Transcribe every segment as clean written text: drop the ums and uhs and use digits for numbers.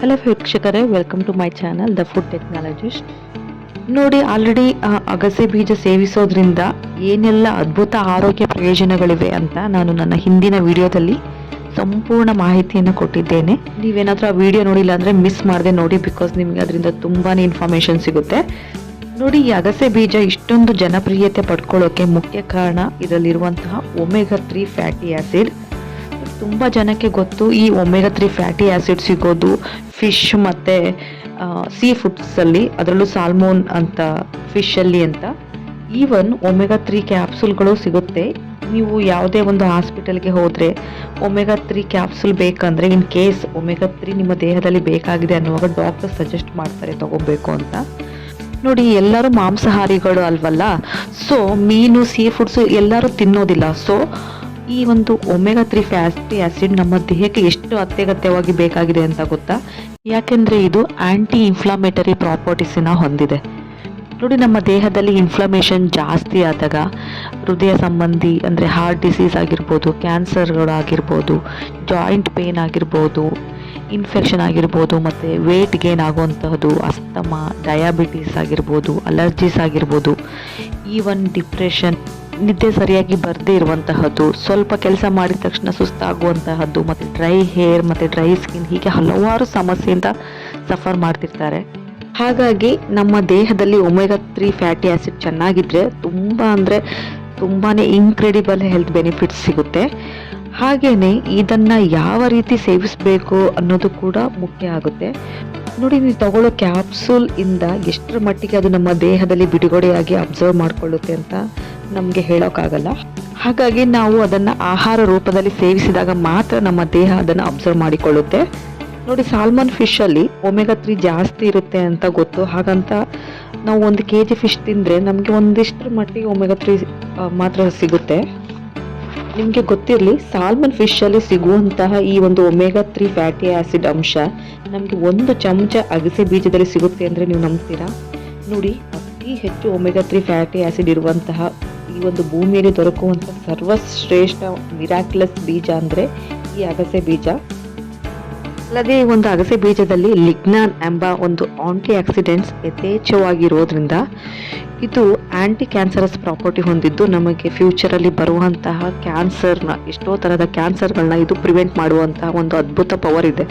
Hello ವೀಕ್ಷಕರೇ, welcome to my channel the food technologist. ನೋಡಿ, already ಅಗಸೆ ಬೀಜ ಸೇವಿಸೋದ್ರಿಂದ ಏನೆಲ್ಲ ಅದ್ಭುತ ಆರೋಗ್ಯ ಪ್ರಯೋಜನಗಳಿವೆ ಅಂತ ನಾನು ನನ್ನ ಹಿಂದಿನ ವಿಡಿಯೋದಲ್ಲಿ ಸಂಪೂರ್ಣ ಮಾಹಿತಿಯನ್ನು ಕೊಟ್ಟಿದ್ದೇನೆ. ನೀವೇನಾದರೂ ಆ ವಿಡಿಯೋ ನೋಡಿಲ್ಲ ಅಂದರೆ ಮಿಸ್ ಮಾಡದೆ ನೋಡಿ, ಬಿಕಾಸ್ ನಿಮಗೆ ಅದರಿಂದ ತುಂಬಾ ಇನ್ಫಾರ್ಮೇಷನ್ ಸಿಗುತ್ತೆ. ನೋಡಿ, ಈ ಅಗಸೆ ಬೀಜ ಇಷ್ಟೊಂದು ಜನಪ್ರಿಯತೆ ಪಡ್ಕೊಳ್ಳೋಕೆ ಮುಖ್ಯ ಕಾರಣ ಇದರಲ್ಲಿರುವಂತಹ ಒಮೆಗಾ 3 ಫ್ಯಾಟಿ ಆ್ಯಸಿಡ್. ತುಂಬ ಜನಕ್ಕೆ ಗೊತ್ತು ಈ ಒಮೆಗಾ 3 ಫ್ಯಾಟಿ ಆ್ಯಸಿಡ್ ಸಿಗೋದು ಫಿಶ್ ಮತ್ತು ಸೀ ಫುಡ್ಸಲ್ಲಿ, ಅದರಲ್ಲೂ ಸಾಲ್ಮೋನ್ ಅಂತ ಫಿಶಲ್ಲಿ ಅಂತ. ಈವನ್ ಒಮೆಗಾ 3 ಕ್ಯಾಪ್ಸೂಲ್ಗಳು ಸಿಗುತ್ತೆ. ನೀವು ಯಾವುದೇ ಒಂದು ಹಾಸ್ಪಿಟಲ್ಗೆ ಹೋದರೆ ಒಮೆಗಾ 3 ಕ್ಯಾಪ್ಸೂಲ್ ಬೇಕಂದರೆ, ಇನ್ ಕೇಸ್ ಒಮೆಗಾ 3 ನಿಮ್ಮ ದೇಹದಲ್ಲಿ ಬೇಕಾಗಿದೆ ಅನ್ನುವಾಗ ಡಾಕ್ಟರ್ ಸಜೆಸ್ಟ್ ಮಾಡ್ತಾರೆ ತಗೋಬೇಕು ಅಂತ. ನೋಡಿ, ಎಲ್ಲರೂ ಮಾಂಸಾಹಾರಿಗಳು ಅಲ್ವಲ್ಲ, ಸೊ ಮೀನು ಸೀ ಫುಡ್ಸು ಎಲ್ಲರೂ ತಿನ್ನೋದಿಲ್ಲ. ಸೊ ಈ ಒಂದು ಒಮೆಗಾ 3 ಫ್ಯಾಟಿ ಆ್ಯಸಿಡ್ ನಮ್ಮ ದೇಹಕ್ಕೆ ಎಷ್ಟು ಅತ್ಯಗತ್ಯವಾಗಿ ಬೇಕಾಗಿದೆ ಅಂತ ಗೊತ್ತಾ? ಯಾಕೆಂದರೆ ಇದು ಆ್ಯಂಟಿ ಇನ್ಫ್ಲಮೇಟರಿ ಪ್ರಾಪರ್ಟೀಸನ್ನ ಹೊಂದಿದೆ. ನೋಡಿ, ನಮ್ಮ ದೇಹದಲ್ಲಿ ಇನ್ಫ್ಲಮೇಷನ್ ಜಾಸ್ತಿ ಆದಾಗ ಹೃದಯ ಸಂಬಂಧಿ ಅಂದರೆ ಹಾರ್ಟ್ ಡಿಸೀಸ್ ಆಗಿರ್ಬೋದು, ಕ್ಯಾನ್ಸರ್ಗಳಾಗಿರ್ಬೋದು, ಜಾಯಿಂಟ್ ಪೇನ್ ಆಗಿರ್ಬೋದು, ಇನ್ಫೆಕ್ಷನ್ ಆಗಿರ್ಬೋದು, ಮತ್ತು ವೇಟ್ ಗೇನ್ ಆಗುವಂತಹದ್ದು, ಅಸ್ತಮಾ, ಡಯಾಬಿಟೀಸ್ ಆಗಿರ್ಬೋದು, ಅಲರ್ಜೀಸ್ ಆಗಿರ್ಬೋದು, ಈವನ್ ಡಿಪ್ರೆಷನ್, ನಿದ್ದೆ ಸರಿಯಾಗಿ ಬರದೇ ಇರುವಂತಹದ್ದು, ಸ್ವಲ್ಪ ಕೆಲಸ ಮಾಡಿದ ತಕ್ಷಣ ಸುಸ್ತಾಗುವಂತಹದ್ದು, ಮತ್ತು ಡ್ರೈ ಹೇರ್ ಮತ್ತು ಡ್ರೈ ಸ್ಕಿನ್, ಹೀಗೆ ಹಲವಾರು ಸಮಸ್ಯೆಯಿಂದ ಸಫರ್ ಮಾಡ್ತಿರ್ತಾರೆ. ಹಾಗಾಗಿ ನಮ್ಮ ದೇಹದಲ್ಲಿ ಒಮೆಗಾ 3 ಫ್ಯಾಟಿ ಆ್ಯಸಿಡ್ ಚೆನ್ನಾಗಿದ್ದರೆ ತುಂಬಾ ಇನ್ಕ್ರೆಡಿಬಲ್ ಹೆಲ್ತ್ ಬೆನಿಫಿಟ್ಸ್ ಸಿಗುತ್ತೆ. ಹಾಗೆಯೇ ಇದನ್ನು ಯಾವ ರೀತಿ ಸೇವಿಸಬೇಕು ಅನ್ನೋದು ಕೂಡ ಮುಖ್ಯ ಆಗುತ್ತೆ. ನೋಡಿ, ನೀವು ತಗೊಳ್ಳೋ ಕ್ಯಾಪ್ಸೂಲ್ ಇಂದ ಎಷ್ಟರ ಮಟ್ಟಿಗೆ ಅದು ನಮ್ಮ ದೇಹದಲ್ಲಿ ಬಿಡುಗಡೆಯಾಗಿ ಅಬ್ಸರ್ವ್ ಮಾಡಿಕೊಳ್ಳುತ್ತೆ ಅಂತ ನಮಗೆ ಹೇಳೋಕ್ಕಾಗಲ್ಲ. ಹಾಗಾಗಿ ನಾವು ಅದನ್ನು ಆಹಾರ ರೂಪದಲ್ಲಿ ಸೇವಿಸಿದಾಗ ಮಾತ್ರ ನಮ್ಮ ದೇಹ ಅದನ್ನು ಅಬ್ಸರ್ವ್ ಮಾಡಿಕೊಳ್ಳುತ್ತೆ. ನೋಡಿ, ಸಾಲ್ಮನ್ ಫಿಶಲ್ಲಿ ಒಮೆಗಾ 3 ಜಾಸ್ತಿ ಇರುತ್ತೆ ಅಂತ ಗೊತ್ತು. ಹಾಗಂತ ನಾವು 1 kg ಫಿಶ್ ತಿಂದರೆ ನಮಗೆ ಒಂದಿಷ್ಟರ ಮಟ್ಟಿಗೆ ಒಮೆಗಾ 3 ಮಾತ್ರ ಸಿಗುತ್ತೆ. ನಿಮಗೆ ಗೊತ್ತಿರಲಿ, ಸಾಲ್ಮನ್ ಫಿಶಲ್ಲಿ ಸಿಗುವಂತಹ ಈ ಒಂದು ಒಮೆಗಾ 3 ಫ್ಯಾಟಿ ಆ್ಯಸಿಡ್ ಅಂಶ ನಮಗೆ 1 ಚಮಚ ಅಗಸೆ ಬೀಜದಲ್ಲಿ ಸಿಗುತ್ತೆ ಅಂದರೆ ನೀವು ನಂಬ್ತೀರಾ? ನೋಡಿ, ಅತಿ ಹೆಚ್ಚು ಒಮೆಗಾ 3 ಫ್ಯಾಟಿ ಆ್ಯಸಿಡ್ ಇರುವಂತಹ ಈ ಒಂದು ಭೂಮಿಯಲ್ಲಿ ದೊರಕುವಂಥ ಸರ್ವಶ್ರೇಷ್ಠ ಮಿರಾಕ್ಯುಲಸ್ ಬೀಜ ಅಂದರೆ ಈ ಅಗಸೆ ಬೀಜ. ಅಲ್ಲದೆ ಈ ಒಂದು ಅಗಸೆ ಬೀಜದಲ್ಲಿ ಲಿಗ್ನಾನ್ ಎಂಬ ಒಂದು ಆಂಟಿ ಆಕ್ಸಿಡೆಂಟ್ಸ್ ಯಥೇಚ್ಛವಾಗಿರೋದ್ರಿಂದ ಇದು ಆ್ಯಂಟಿ ಕ್ಯಾನ್ಸರಸ್ ಪ್ರಾಪರ್ಟಿ ಹೊಂದಿದ್ದು, ನಮಗೆ ಫ್ಯೂಚರಲ್ಲಿ ಬರುವಂತಹ ಕ್ಯಾನ್ಸರ್ನ, ಎಷ್ಟೋ ಥರದ ಕ್ಯಾನ್ಸರ್ಗಳನ್ನ ಇದು ಪ್ರಿವೆಂಟ್ ಮಾಡುವಂತಹ ಒಂದು ಅದ್ಭುತ ಪವರ್ ಇದೆ.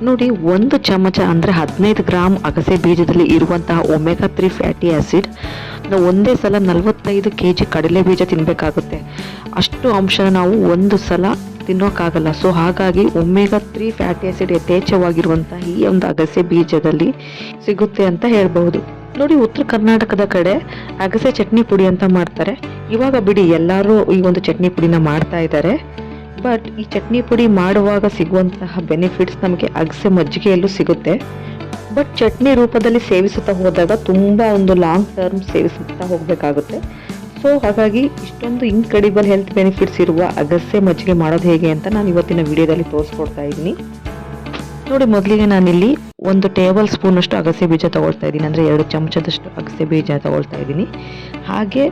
ನೋಡಿ, 1 ಚಮಚ ಅಂದರೆ 15 ಗ್ರಾಮ್ ಅಗಸೆ ಬೀಜದಲ್ಲಿ ಇರುವಂತಹ ಒಮೆಗಾ 3 ಫ್ಯಾಟಿ ಆ್ಯಸಿಡ್ ನಾವು ಒಂದೇ ಸಲ 45 kg ಕಡಲೆ ಬೀಜ ತಿನ್ನಬೇಕಾಗುತ್ತೆ. ಅಷ್ಟು ಅಂಶನ ನಾವು ಒಂದು ಸಲ ತಿನ್ನೋಕ್ಕಾಗಲ್ಲ. ಸೊ ಹಾಗಾಗಿ ಒಮೆಗಾ 3 ಫ್ಯಾಟಿ ಆ್ಯಸಿಡ್ ಯಥೇಚ್ಛವಾಗಿರುವಂತಹ ಈ ಒಂದು ಅಗಸೆ ಬೀಜದಲ್ಲಿ ಸಿಗುತ್ತೆ ಅಂತ ಹೇಳ್ಬಹುದು. ನೋಡಿ, ಉತ್ತರ ಕರ್ನಾಟಕದ ಕಡೆ ಅಗಸೆ ಚಟ್ನಿ ಪುಡಿ ಅಂತ ಮಾಡ್ತಾರೆ. ಇವಾಗ ಬಿಡಿ, ಎಲ್ಲರೂ ಈ ಒಂದು ಚಟ್ನಿ ಪುಡಿನ ಮಾಡ್ತಾ ಇದ್ದಾರೆ. ಬಟ್ ಈ ಚಟ್ನಿ ಪುಡಿ ಮಾಡುವಾಗ ಸಿಗುವಂತಹ ಬೆನಿಫಿಟ್ಸ್ ನಮಗೆ ಅಗಸೆ ಮಜ್ಜಿಗೆಯಲ್ಲೂ ಸಿಗುತ್ತೆ. ಬಟ್ ಚಟ್ನಿ ರೂಪದಲ್ಲಿ ಸೇವಿಸುತ್ತಾ ಹೋದಾಗ ತುಂಬ ಒಂದು ಲಾಂಗ್ ಟರ್ಮ್ ಸೇವಿಸುತ್ತಾ ಹೋಗಬೇಕಾಗುತ್ತೆ. ಸೊ ಹಾಗಾಗಿ ಇಷ್ಟೊಂದು ಇನ್ಕ್ರೆಡಿಬಲ್ ಹೆಲ್ತ್ ಬೆನಿಫಿಟ್ಸ್ ಇರುವ ಅಗಸೆ ಮಜ್ಜಿಗೆ ಮಾಡೋದು ಹೇಗೆ ಅಂತ ನಾನು ಇವತ್ತಿನ ವಿಡಿಯೋದಲ್ಲಿ ತೋರಿಸ್ಕೊಡ್ತಾ ಇದ್ದೀನಿ. ನೋಡಿ, ಮೊದಲಿಗೆ ನಾನಿಲ್ಲಿ 1 ಟೇಬಲ್ ಸ್ಪೂನಷ್ಟು ಅಗಸೆ ಬೀಜ ತಗೊಳ್ತಾ ಇದ್ದೀನಿ, ಅಂದರೆ 2 ಚಮಚದಷ್ಟು ಅಗಸೆ ಬೀಜ ತಗೊಳ್ತಾ ಇದ್ದೀನಿ. ಹಾಗೆ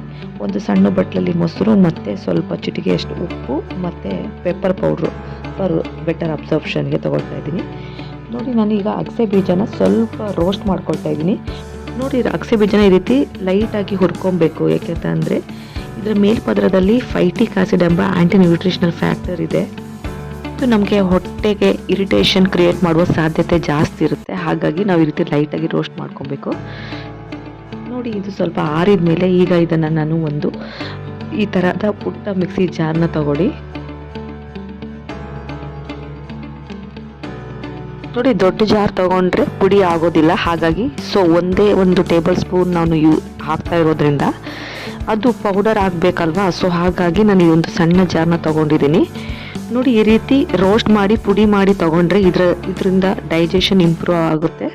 ಒಂದು ಸಣ್ಣ ಬಟ್ಲಲ್ಲಿ ಮೊಸರು ಮತ್ತು ಸ್ವಲ್ಪ ಚಿಟಿಕೆಯಷ್ಟು ಉಪ್ಪು ಮತ್ತು ಪೆಪ್ಪರ್ ಪೌಡ್ರು ಫಾರ್ ಬೆಟರ್ ಅಬ್ಸರ್ಪ್ಷನ್ಗೆ ತಗೊಳ್ತಾ ಇದ್ದೀನಿ. ನೋಡಿ, ನಾನೀಗ ಅಗಸೆ ಬೀಜನ ಸ್ವಲ್ಪ ರೋಸ್ಟ್ ಮಾಡ್ಕೊಳ್ತಾ ಇದ್ದೀನಿ. ನೋಡಿ, ಅಗಸೆ ಬೀಜನ ಈ ರೀತಿ ಲೈಟಾಗಿ ಹುರ್ಕೊಬೇಕು. ಯಾಕೆಂತಂದರೆ ಇದರ ಮೇಲ್ಪದರದಲ್ಲಿ ಫೈಟಿಕ್ ಆಸಿಡ್ ಎಂಬ ಆ್ಯಂಟಿ ನ್ಯೂಟ್ರಿಷನಲ್ ಫ್ಯಾಕ್ಟರ್ ಇದೆ. ಇದು ನಮಗೆ ಹೊಟ್ಟೆಗೆ ಇರಿಟೇಷನ್ ಕ್ರಿಯೇಟ್ ಮಾಡುವ ಸಾಧ್ಯತೆ ಜಾಸ್ತಿ ಇರುತ್ತೆ. ಹಾಗಾಗಿ ನಾವು ಈ ರೀತಿ ಲೈಟಾಗಿ ರೋಸ್ಟ್ ಮಾಡ್ಕೊಬೇಕು. ನೋಡಿ, ಇದು ಸ್ವಲ್ಪ ಆರಿದ ಮೇಲೆ ಈಗ ಇದನ್ನು ನಾನು ಒಂದು ಈ ಥರದ ಪುಟ್ಟ ಮಿಕ್ಸಿ ಜಾರ್ನ ತಗೊಳ್ಳಿ. ನೋಡಿ, ದೊಡ್ಡ ಜಾರ್ ತಗೊಂಡ್ರೆ ಪುಡಿ ಆಗೋದಿಲ್ಲ. ಹಾಗಾಗಿ ಒಂದೇ 1 ಟೇಬಲ್ ಸ್ಪೂನ್ ನಾನು ಹಾಕ್ತಾ ಇರೋದ್ರಿಂದ ಅದು ಪೌಡರ್ ಆಗಬೇಕಲ್ವಾ. ಸೊ ಹಾಗಾಗಿ ನಾನು ಈ ಒಂದು ಸಣ್ಣ ಜಾರ್ನ ತಗೊಂಡಿದ್ದೀನಿ. ನೋಡಿ, ಈ ರೀತಿ ರೋಸ್ಟ್ ಮಾಡಿ ಪುಡಿ ಮಾಡಿ ತಗೊಂಡ್ರೆ ಇದರಿಂದ ಡೈಜೆಷನ್ ಇಂಪ್ರೂವ್ ಆಗುತ್ತೆ.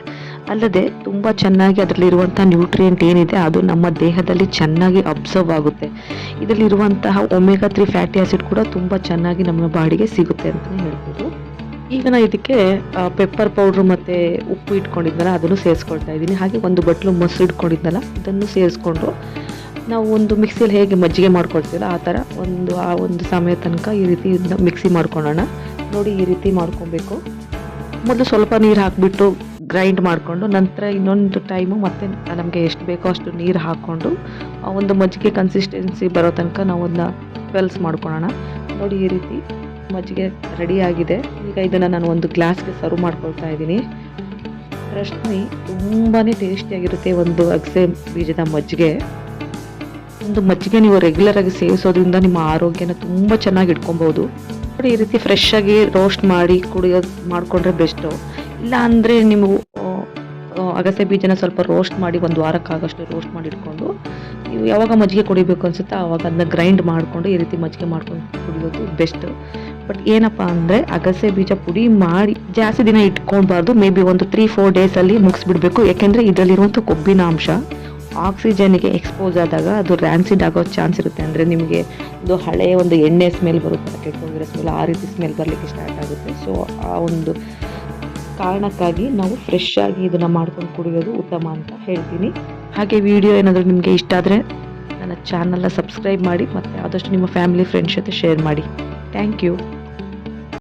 ಅಲ್ಲದೆ ತುಂಬ ಚೆನ್ನಾಗಿ ಅದರಲ್ಲಿರುವಂಥ ನ್ಯೂಟ್ರಿಯೆಂಟ್ ಏನಿದೆ ಅದು ನಮ್ಮ ದೇಹದಲ್ಲಿ ಚೆನ್ನಾಗಿ ಅಬ್ಸರ್ವ್ ಆಗುತ್ತೆ. ಇದರಲ್ಲಿರುವಂತಹ ಒಮೆಗಾ 3 ಫ್ಯಾಟಿ ಆ್ಯಸಿಡ್ ಕೂಡ ತುಂಬ ಚೆನ್ನಾಗಿ ನಮ್ಮ ಬಾಡಿಗೆ ಸಿಗುತ್ತೆ ಅಂತಲೇ ಹೇಳ್ಬೋದು. ಈಗ ನಾನು ಇದಕ್ಕೆ ಪೆಪ್ಪರ್ ಪೌಡ್ರು ಮತ್ತು ಉಪ್ಪು ಇಟ್ಕೊಂಡಿದ್ನಲ್ಲ ಅದನ್ನು ಸೇರಿಸ್ಕೊಳ್ತಾ ಇದ್ದೀನಿ. ಹಾಗೆ 1 ಬಟ್ಲು ಮೊಸರು ಇಟ್ಕೊಂಡಿದ್ನಲ್ಲ ಇದನ್ನು ಸೇರಿಸ್ಕೊಂಡು ನಾವು ಒಂದು ಮಿಕ್ಸಿಯಲ್ಲಿ ಹೇಗೆ ಮಜ್ಜಿಗೆ ಮಾಡ್ಕೊಳ್ತೀವಲ್ಲ ಆ ಥರ ಒಂದು ಸಮಯ ತನಕ ಈ ರೀತಿ ಮಿಕ್ಸಿ ಮಾಡ್ಕೊಳ್ಳೋಣ. ನೋಡಿ, ಈ ರೀತಿ ಮಾಡ್ಕೊಬೇಕು. ಮೊದಲು ಸ್ವಲ್ಪ ನೀರು ಹಾಕಿಬಿಟ್ಟು ಗ್ರೈಂಡ್ ಮಾಡಿಕೊಂಡು ನಂತರ ಇನ್ನೊಂದು ಟೈಮು ಮತ್ತೆ ನಮಗೆ ಎಷ್ಟು ಬೇಕೋ ಅಷ್ಟು ನೀರು ಹಾಕ್ಕೊಂಡು ಒಂದು ಮಜ್ಜಿಗೆ ಕನ್ಸಿಸ್ಟೆನ್ಸಿ ಬರೋ ತನಕ ನಾವು ಅದನ್ನ ಟ್ವೆಲ್ಸ್ ಮಾಡ್ಕೊಳ್ಳೋಣ. ನೋಡಿ ಈ ರೀತಿ ಮಜ್ಜಿಗೆ ರೆಡಿ ಆಗಿದೆ. ಈಗ ಇದನ್ನು ನಾನು ಒಂದು ಗ್ಲಾಸ್ಗೆ ಸರ್ವ್ ಮಾಡ್ಕೊಳ್ತಾ ಇದ್ದೀನಿ. ಟ್ರಸ್ಟ್ ಮೀ, ತುಂಬಾ ಟೇಸ್ಟಿಯಾಗಿರುತ್ತೆ ಒಂದು ಅಗಸೆ ಬೀಜದ ಮಜ್ಜಿಗೆ. ಒಂದು ಮಜ್ಜಿಗೆ ನೀವು ರೆಗ್ಯುಲರಾಗಿ ಸೇವಿಸೋದ್ರಿಂದ ನಿಮ್ಮ ಆರೋಗ್ಯನ ತುಂಬ ಚೆನ್ನಾಗಿ ಇಟ್ಕೊಬೋದು. ನೋಡಿ ಈ ರೀತಿ ಫ್ರೆಶ್ ಆಗಿ ರೋಸ್ಟ್ ಮಾಡಿ ಕುಡಿಯೋದು ಮಾಡಿಕೊಂಡ್ರೆ ಬೆಸ್ಟು. ಇಲ್ಲ ಅಂದರೆ ನೀವು ಅಗಸೆ ಬೀಜನ ಸ್ವಲ್ಪ ರೋಸ್ಟ್ ಮಾಡಿ ಒಂದು ವಾರಕ್ಕಾಗಷ್ಟು ರೋಸ್ಟ್ ಮಾಡಿ ಇಟ್ಕೊಂಡು ನೀವು ಯಾವಾಗ ಮಜ್ಜಿಗೆ ಕುಡಿಬೇಕು ಅನಿಸುತ್ತೋ ಆವಾಗ ಅದನ್ನ ಗ್ರೈಂಡ್ ಮಾಡಿಕೊಂಡು ಈ ರೀತಿ ಮಜ್ಜಿಗೆ ಮಾಡ್ಕೊಂಡು ಕುಡಿಯೋದು ಬೆಸ್ಟು. ಬಟ್ ಏನಪ್ಪ ಅಂದರೆ ಅಗಸೆ ಬೀಜ ಪುಡಿ ಮಾಡಿ ಜಾಸ್ತಿ ದಿನ ಇಟ್ಕೊಳ್ಬಾರ್ದು. ಮೇ ಬಿ ಒಂದು 3-4 ಡೇಸಲ್ಲಿ ಮುಗಿಸ್ಬಿಡ್ಬೇಕು. ಯಾಕೆಂದರೆ ಇದರಲ್ಲಿರುವಂಥ ಕೊಬ್ಬಿನ ಅಂಶ ಆಕ್ಸಿಜನ್ಗೆ ಎಕ್ಸ್ಪೋಸ್ ಆದಾಗ ಅದು ರ್ಯಾನ್ಸಿಡ್ ಆಗೋ ಚಾನ್ಸ್ ಇರುತ್ತೆ. ಅಂದರೆ ನಿಮಗೆ ಒಂದು ಹಳೆಯ ಒಂದು ಎಣ್ಣೆ ಸ್ಮೆಲ್ ಬರುತ್ತೆ, ಕೆಟ್ಟೋಗಿರೋ ಸ್ಮೆಲ್, ಆ ರೀತಿ ಸ್ಮೆಲ್ ಬರಲಿಕ್ಕೆ ಸ್ಟಾರ್ಟ್ ಆಗುತ್ತೆ. ಸೊ ಆ ಒಂದು ಕಾರಣಕ್ಕಾಗಿ ನಾವು ಫ್ರೆಶ್ ಆಗಿ ಇದನ್ನು ಮಾಡ್ಕೊಂಡು ಕುಡಿಯೋದು ಉತ್ತಮ ಅಂತ ಹೇಳ್ತೀನಿ. ಹಾಗೆ ವಿಡಿಯೋ ಏನಾದರೂ ನಿಮಗೆ ಇಷ್ಟ ಆದರೆ ನನ್ನ ಚಾನಲ್ನ ಸಬ್ಸ್ಕ್ರೈಬ್ ಮಾಡಿ ಮತ್ತು ಆದಷ್ಟು ನಿಮ್ಮ ಫ್ಯಾಮಿಲಿ ಫ್ರೆಂಡ್ಸ್ ಜೊತೆ ಶೇರ್ ಮಾಡಿ. Thank you.